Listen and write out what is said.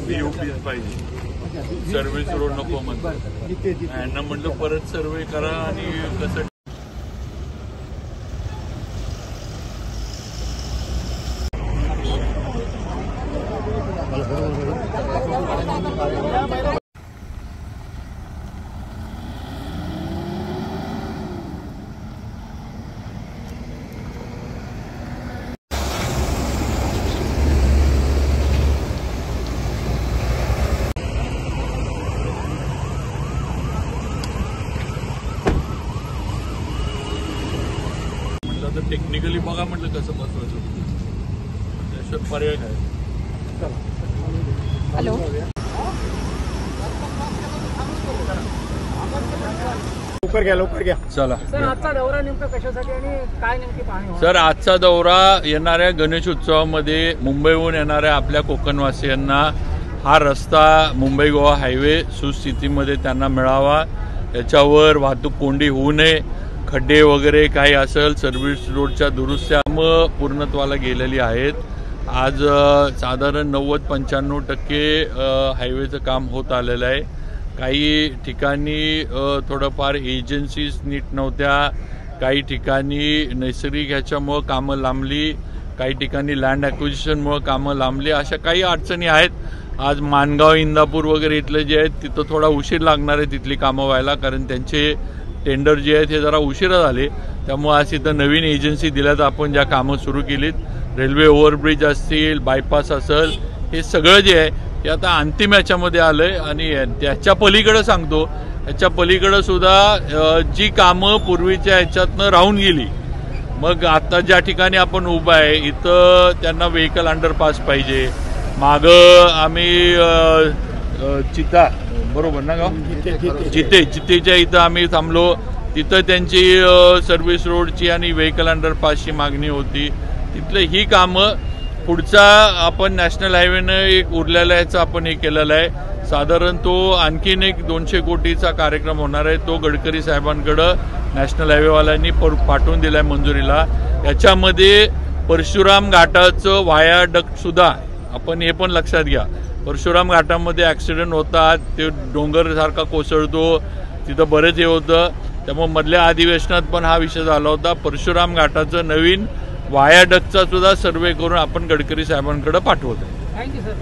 बीयूपीच पाहिजे, service road नको म्हणतात. यांना म्हणलं परत सर्वे करा आणि कसं टेक्निकली बघा म्हटलं कसं बसवायचं, त्याशिवाय पर्याय काय. हॅलो, लवकर घ्या चला. सर आजचा दौरा नेमका कशासाठी आणि काय नेमकी पाहणी? सर आजचा दौरा येणाऱ्या गणेश उत्सवामध्ये मुंबईहून येणाऱ्या आपल्या कोकणवासियांना हा रस्ता मुंबई गोवा हायवे सुस्थितीमध्ये त्यांना मिळावा, याच्यावर वाहतूक कोंडी होऊ नये, खड्डे वगैरे काही असेल, सर्व्हिस रोडच्या दुरुस्त्या पूर्णत्वाला गेलेली आहेत. आज साधारण 90-95% हायवेचं काम होत आलेलं आहे. काही ठिकाणी थोडंफार एजन्सीज नीट नव्हत्या, काही ठिकाणी नैसर्गिक ह्याच्यामुळं कामं लांबली, काही ठिकाणी लँड ॲक्विजिशनमुळं कामं लांबली, अशा काही अडचणी आहेत. आज माणगाव, इंदापूर वगैरे इथले जे आहेत तिथं थोडा उशीर लागणार आहे तिथली कामं व्हायला, कारण त्यांचे टेंडर जे आहेत हे जरा उशिरा झाले. त्यामुळे आज इथं नवीन एजन्सी दिल्यात आपण ज्या कामं सुरू केलीत, रेल्वे ओव्हरब्रिज असतील, बायपास असेल, हे सगळं जे आहे ते आता अंतिम याच्यामध्ये आलं आहे. आणि त्याच्या पलीकडं सांगतो, याच्या पलीकडं सुद्धा जी कामं पूर्वीच्या ह्याच्यातनं राहून गेली, मग आता ज्या ठिकाणी आपण उभं आहे इथं त्यांना व्हेकल अंडरपास पाहिजे. मागं आम्ही चिता बरोबर ना गाव चितेच्या इथं आम्ही थांबलो, तिथं त्यांची सर्व्हिस रोडची आणि व्हेकल अंडरपासची मागणी होती. तिथलं ही कामं पुढचा आपण नॅशनल हायवेनं एक उरलेला याचा आपण हे केलेलं आहे. साधारण तो आणखीन एक 200 कोटीचा कार्यक्रम होणार आहे, तो गडकरी साहेबांकडं नॅशनल हायवेवाल्यांनी पाठवून दिला आहे मंजुरीला. याच्यामध्ये परशुराम घाटाचं व्हायाडक्ट सुद्धा आपण हे पण लक्षात घ्या. परशुराम घाटामध्ये ॲक्सिडेंट होतात, ते डोंगरसारखा कोसळतो, तिथं बरेच हे होतं. त्यामुळे मधल्या अधिवेशनात पण हा विषय झाला होता. परशुराम घाटाचं नवीन व्हायाडक्टचा सुद्धा सर्वे करून आपण गडकरी साहेबांकडे पाठवतो. Thank you sir.